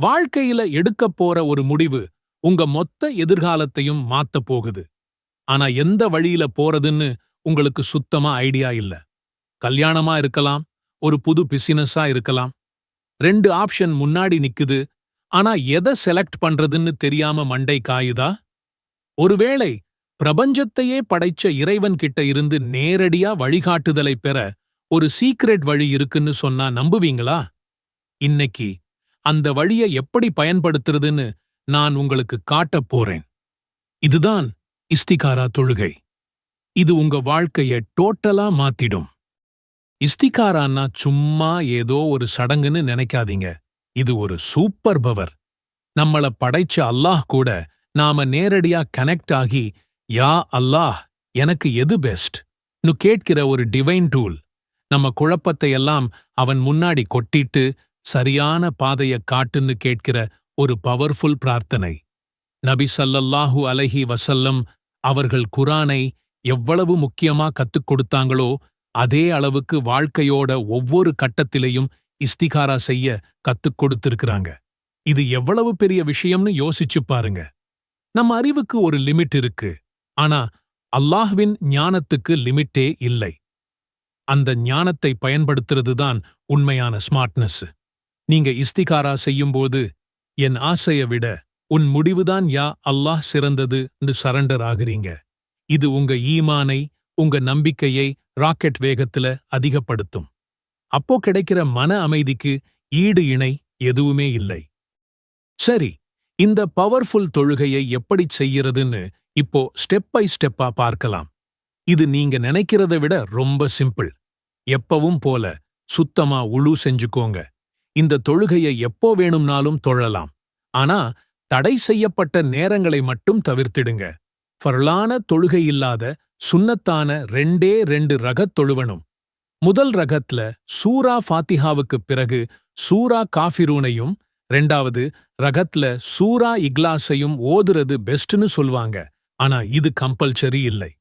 வாழ்க்கையில எடுக்கப் போற ஒரு முடிவு உங்க மொத்த எதிர்காலத்தையும் மாத்தப் போகுது. ஆனா எந்த வழியில போறதுன்னு உங்களுக்கு சுத்தமா ஐடியா இல்ல. கல்யாணமா இருக்கலாம், ஒரு புது பிசினஸா இருக்கலாம். 2 ஆப்ஷன் முன்னாடி நிக்குது. ஆனா எதை செலக்ட் பண்றதுன்னு தெரியாம மண்டை காயுதா? ஒருவேளை பிரபஞ்சத்தையே படைச்ச இறைவன் கிட்ட இருந்து நேரடியா வழிகாட்டுதலை பெற ஒரு சீக்ரெட் வழி இருக்குன்னு சொன்னா நம்புவீங்களா? இன்னைக்கு அந்த வழியை எப்படி பயன்படுத்துறதுன்னு நான் உங்களுக்கு காட்டப் போறேன். இதுதான் இஸ்திகாரா தொழுகை. இது உங்க வாழ்க்கைய டோட்டலா மாத்திடும். இஸ்திகாரான்னா சும்மா ஏதோ ஒரு சடங்குன்னு நினைக்காதீங்க. இது ஒரு சூப்பர் பவர். நம்மள படைச்ச அல்லாஹ் கூட நாம நேரடியா கனெக்ட் ஆகி, யா அல்லாஹ், எனக்கு எது பெஸ்ட் நு கேட்கிற ஒரு டிவைன் டூல். நம்ம குழப்பத்தை எல்லாம் அவன் முன்னாடி கொட்டிட்டு சரியான பாதைய காட்டுன்னு கேட்கிற ஒரு பவர்ஃபுல் பிரார்த்தனை. நபி ஸல்லல்லாஹு அலைஹி வஸல்லம் அவர்கள் குர்ஆனை எவ்வளவு முக்கியமா கத்துக் கொடுத்தாங்களோ அதே அளவுக்கு வாழ்க்கையோட ஒவ்வொரு கட்டத்திலையும் இஸ்திகாரா செய்ய கத்துக் கொடுத்திருக்கிறாங்க. இது எவ்வளவு பெரிய விஷயம்னு யோசிச்சு பாருங்க. நம்ம அறிவுக்கு ஒரு லிமிட் இருக்கு. ஆனா அல்லாஹ்வின் ஞானத்துக்கு லிமிட்டே இல்லை. அந்த ஞானத்தை பயன்படுத்துறதுதான் உண்மையான ஸ்மார்ட்னஸ். நீங்க இஸ்திகாரா செய்யும்போது, என் ஆசையை விட உன் முடிவுதான் யா அல்லாஹ் சிறந்ததுன்னு சரண்டர் ஆகுறீங்க. இது உங்க ஈமானை, உங்க நம்பிக்கையை ராக்கெட் வேகத்துல அதிகப்படுத்தும். அப்போ கிடைக்கிற மன அமைதிக்கு ஈடு இணை எதுவுமே இல்லை. சரி, இந்த பவர்ஃபுல் தொழுகையை எப்படி செய்யறதுன்னு இப்போ ஸ்டெப் பை ஸ்டெப்பா பார்க்கலாம். இது நீங்க நினைக்கிறத விட ரொம்ப சிம்பிள். எப்பவும் போல சுத்தமா உழு செஞ்சுக்கோங்க. இந்த தொழுகையை எப்போ வேணும்னாலும் தொழலாம். ஆனா தடை செய்யப்பட்ட நேரங்களை மட்டும் தவிர்த்திடுங்க. ஃபர்லான தொழுகை இல்லாத சுன்னத்தான 2 ரகத் தொழுவணும். முதல் ரகத்ல சூரா ஃபாத்திஹாவுக்குப் பிறகு சூரா காஃபிரூனையும், 2வது ரகத்ல சூரா இக்லாஸையும் ஓதுறது பெஸ்ட்னு சொல்வாங்க. ஆனா இது கம்பல்சரி இல்லை.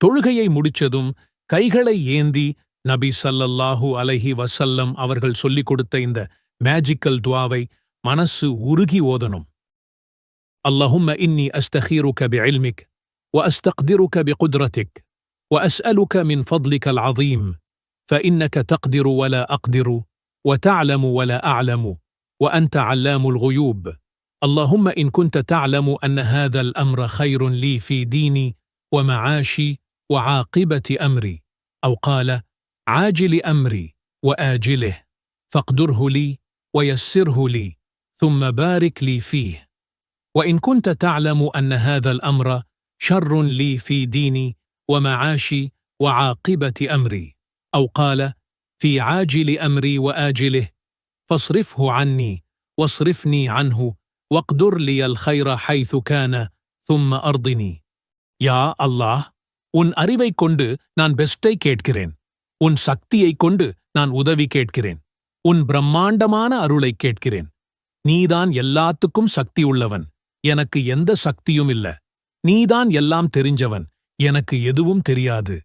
தொழுகையை முடிச்சதும் கைகளை ஏந்தி நபி ஸல்லல்லாஹு அலைஹி வஸல்லம் அவர்கள் சொல்லிக் கொடுத்த இந்த மேஜிக்கல் துஆவை மனசு உருகி ஓதணும். اللهم إني أستخيرك بعلمك وأستقدرك بقدرتك وأسألك من فضلك العظيم فإنك تقدر ولا أقدر وتعلم ولا أعلم وأنت علام الغيوب. اللهم إن كنت تعلم أن هذا الأمر خير لي في ديني ومعاشي وعاقبة أمري، أو قال عاجل أمري وآجله، فاقدره لي ويسره لي ثم بارك لي فيه. وإن كنت تعلم أن هذا الأمر شر لي في ديني ومعاشي وعاقبة أمري، أو قال في عاجل أمري وآجله، فاصرفه عني واصرفني عنه واقدر لي الخير حيث كان ثم أرضني. யா அல்லாஹ், உன் அறிவைக் கொண்டு நான் பெஸ்டை கேட்கிறேன். உன் சக்தியைக் கொண்டு நான் உதவி கேட்கிறேன். உன் பிரம்மாண்டமான அருளைக் கேட்கிறேன். நீதான் எல்லாத்துக்கும் சக்தி உள்ளவன். எனக்கு எந்த சக்தியும் இல்ல. நீதான் எல்லாம் தெரிஞ்சவன். எனக்கு எதுவும் தெரியாது.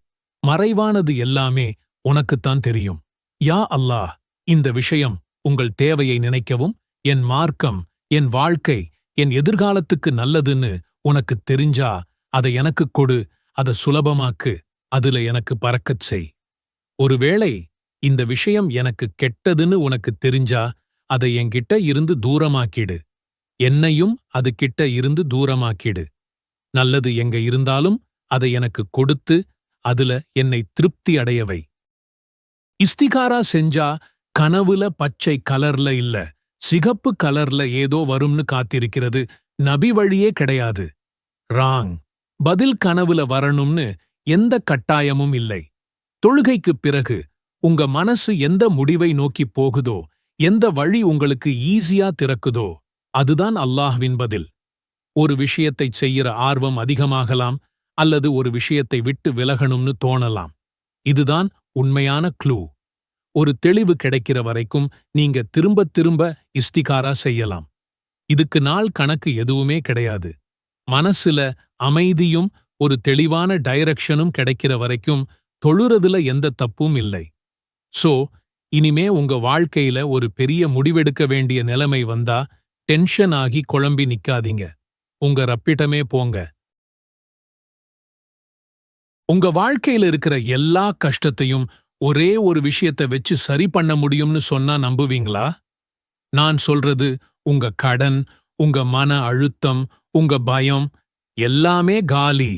மறைவானது எல்லாமே உனக்குத்தான் தெரியும். யா அல்லாஹ், இந்த விஷயம் உங்கள் தேவையை நினைக்கவும், என் மார்க்கம், என் வாழ்க்கை, என் எதிர்காலத்துக்கு நல்லதுன்னு உனக்குத் தெரிஞ்சா அதை எனக்குக் கொடு. அதை சுலபமாக்கு. அதுல எனக்கு பறக்கச் செய். ஒருவேளை இந்த விஷயம் எனக்கு கெட்டதுன்னு உனக்குத் தெரிஞ்சா அதை என்கிட்ட இருந்து தூரமாக்கிடு. என்னையும் அது கிட்ட இருந்து தூரமாக்கிடு. நல்லது எங்க இருந்தாலும் அதை எனக்கு கொடுத்து அதுல என்னை திருப்தி அடையவை. இஸ்திகாரா செஞ்சா கனவுல பச்சை கலர்ல இல்ல, சிகப்பு கலர்ல ஏதோ வரும்னு காத்திருக்கிறது நபி வழியே கிடையாது. ராங். பதில் கனவுல வரணும்னு எந்த கட்டாயமும் இல்லை. தொழுகைக்குப் பிறகு உங்க மனசு எந்த முடிவை நோக்கிப் போகுதோ, எந்த வழி உங்களுக்கு ஈஸியா திறக்குதோ அதுதான் அல்லாஹ்வின் பதில். ஒரு விஷயத்தைச் செய்யற ஆர்வம் அதிகமாகலாம், அல்லது ஒரு விஷயத்தை விட்டு விலகணும்னு தோணலாம். இதுதான் உண்மையான க்ளூ. ஒரு தெளிவு கிடைக்கிற வரைக்கும் நீங்க திரும்பத் திரும்ப இஸ்திகாரா செய்யலாம். இதுக்கு நாள் கணக்கு எதுவுமே கிடையாது. மனசுல அமைதியும் ஒரு தெளிவான டைரக்ஷனும் கிடைக்கிற வரைக்கும் தொழுறதுல எந்த தப்பும் இல்லை. சோ, இனிமே உங்க வாழ்க்கையில ஒரு பெரிய முடிவெடுக்க வேண்டிய நிலைமை வந்தா டென்ஷன் ஆகி குழம்பி நிக்காதீங்க. உங்க ரப்பிடமே போங்க. உங்க வாழ்க்கையில இருக்கிற எல்லா கஷ்டத்தையும் ஒரே ஒரு விஷயத்தை வச்சு சரி பண்ண முடியும்னு சொன்னா நம்புவீங்களா? நான் சொல்றது உங்க கடன், உங்க மன அழுத்தம், உங்க பயம் எல்லாமே காலி.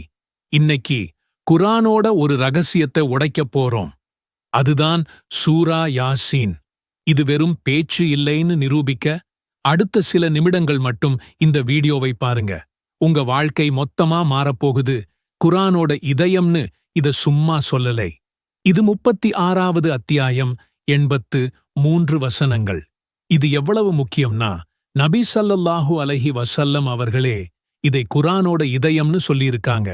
இன்னைக்கு குர்ஆனோட ஒரு ரகசியத்தை உடைக்கப் போறோம். அதுதான் சூரா யாசீன். இது வெறும் பேச்சு இல்லைன்னு நிரூபிக்க அடுத்த சில நிமிடங்கள் மட்டும் இந்த வீடியோவை பாருங்க. உங்க வாழ்க்கை மொத்தமா மாறப்போகுது. குர்ஆனோட இதயம்னு இத சும்மா சொல்லலை. இது 36வது அத்தியாயம், 83 வசனங்கள். இது எவ்வளவு முக்கியம்னா, நபி ஸல்லல்லாஹு அலைஹி வஸல்லம் அவர்களே இதை குர்ஆனோட இதயம்னு சொல்லியிருக்காங்க.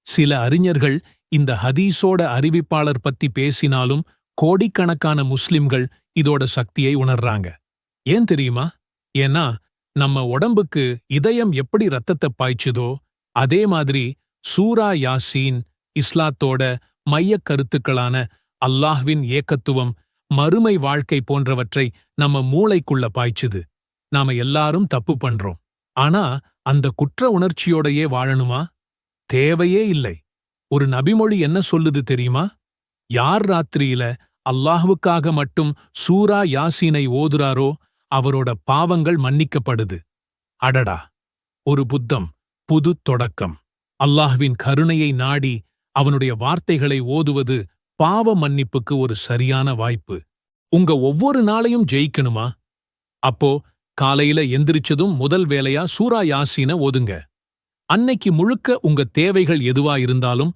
சில அறிஞர்கள் இந்த ஹதீஸோட அறிவிப்பாளர் பத்தி பேசினாலும் கோடிக்கணக்கான முஸ்லிம்கள் இதோட சக்தியை உணர்றாங்க. ஏன் தெரியுமா? ஏன்னா நம்ம உடம்புக்கு இதயம் எப்படி ரத்தத்தை பாய்ச்சுதோ அதே மாதிரி சூரா யாசீன் இஸ்லாத்தோட மையக் கருத்துக்களான அல்லாஹ்வின் ஏகத்துவம், மறுமை வாழ்க்கை போன்றவற்றை நம்ம மூளைக்குள்ள பாய்ச்சுது. நாம எல்லாரும் தப்பு பண்றோம். ஆனா அந்த குற்ற உணர்ச்சியோடையே வாழணுமா? தேவையே இல்லை. ஒரு நபிமொழி என்ன சொல்லுது தெரியுமா? யார் ராத்திரியில அல்லாஹ்வுக்காக மட்டும் சூரா யாசீனை ஓதுறாரோ அவரோட பாவங்கள் மன்னிக்கப்படுது. அடடா! ஒரு புது தொடக்கம். அல்லாஹ்வின் கருணையை நாடி அவனுடைய வார்த்தைகளை ஓதுவது பாவ மன்னிப்புக்கு ஒரு சரியான வாய்ப்பு. உங்க ஒவ்வொரு நாளையும் ஜெயிக்கணுமா? அப்போ காலையில எந்திரிச்சதும் முதல் வேலையா சூரா யாசீனை ஓதுங்க. அன்னைக்கு முழுக்க உங்க தேவைகள் எதுவா இருந்தாலும்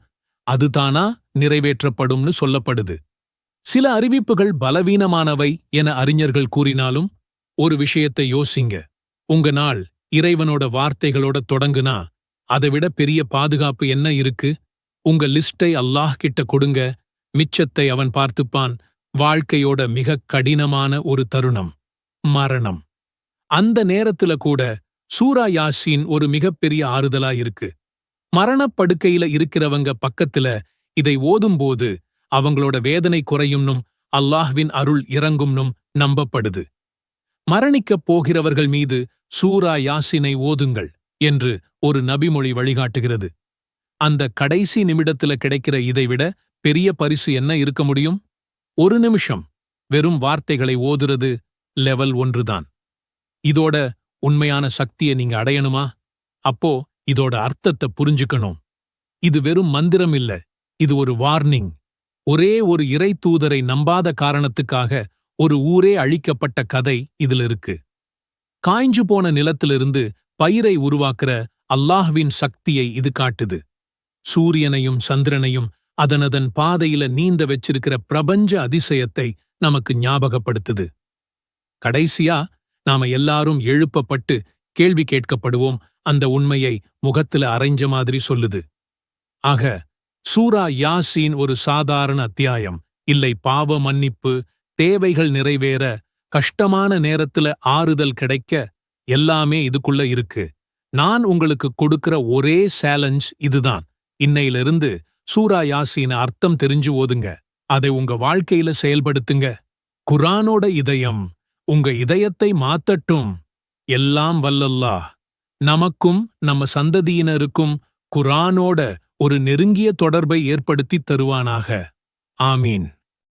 அதுதானா நிறைவேற்றப்படும்னு சொல்லப்படுது. சில அறிவிப்புகள் பலவீனமானவை என அறிஞர்கள் கூறினாலும் ஒரு விஷயத்தை யோசிங்க. உங்க நாள் இறைவனோட வார்த்தைகளோட தொடங்குனா அதைவிட பெரிய பாதுகாப்பு என்ன இருக்கு? உங்க லிஸ்டை அல்லாஹ் கிட்ட கொடுங்க. மிச்சத்தை அவன் பார்த்துப்பான். வாழ்க்கையோட மிக கடினமான ஒரு தருணம், மரணம். அந்த நேரத்துல கூட சூரா யாசீன் ஒரு மிகப்பெரிய ஆறுதலா இருக்கு. மரணப்படுக்கையில இருக்கிறவங்க பக்கத்துல இதை ஓதும்போது அவங்களோட வேதனை குறையும்னும் அல்லாஹ்வின் அருள் இறங்கும்னும் நம்பப்படுது. மரணிக்கப் போகிறவர்கள் மீது சூரா யாசீனை ஓதுங்கள் என்று ஒரு நபிமொழி வழிகாட்டுகிறது. அந்த கடைசி நிமிடத்துல கிடைக்கிற இதைவிட பெரிய பரிசு என்ன இருக்க முடியும்? ஒரு நிமிஷம் வெறும் வார்த்தைகளை ஓதுறது லெவல் 1 தான். இதோட உண்மையான சக்தியை நீங்க அடையணுமா? அப்போ இதோட அர்த்தத்தை புரிஞ்சுக்கணும். இது வெறும் மந்திரம் இல்ல, இது ஒரு வார்னிங். ஒரே ஒரு இறை தூதரை நம்பாத காரணத்துக்காக ஒரு ஊரே அழிக்கப்பட்ட கதை இதுல இருக்கு. காய்ஞ்சு போன நிலத்திலிருந்து பயிரை உருவாக்குற அல்லாஹ்வின் சக்தியை இது காட்டுது. சூரியனையும் சந்திரனையும் அதனதன் பாதையில நீந்த வச்சிருக்கிற பிரபஞ்ச அதிசயத்தை நமக்கு ஞாபகப்படுத்துது. கடைசியா நாம எல்லாரும் எழுப்பப்பட்டு கேள்வி கேட்கப்படுவோம். அந்த உண்மையை முகத்துல அரைஞ்ச மாதிரி சொல்லுது. ஆக சூரா யாசீன் ஒரு சாதாரண அத்தியாயம் இல்லை. பாவ மன்னிப்பு, தேவைகள் நிறைவேற, கஷ்டமான நேரத்துல ஆறுதல் கிடைக்க எல்லாமே இதுக்குள்ள இருக்கு. நான் உங்களுக்கு கொடுக்கிற ஒரே சேலஞ்ச் இதுதான். இன்னையிலிருந்து சூரா யாசீன அர்த்தம் தெரிஞ்சு ஓதுங்க. அதை உங்க வாழ்க்கையில செயல்படுத்துங்க. குர்ஆனோட இதயம் உங்க இதயத்தை மாத்தட்டும். எல்லாம் வல்லல்லாஹ் நமக்கும் நம்ம சந்ததியினருக்கும் குர்ஆனோட ஒரு நெருங்கிய தொடர்பை ஏற்படுத்தித் தருவானாக. ஆமீன்.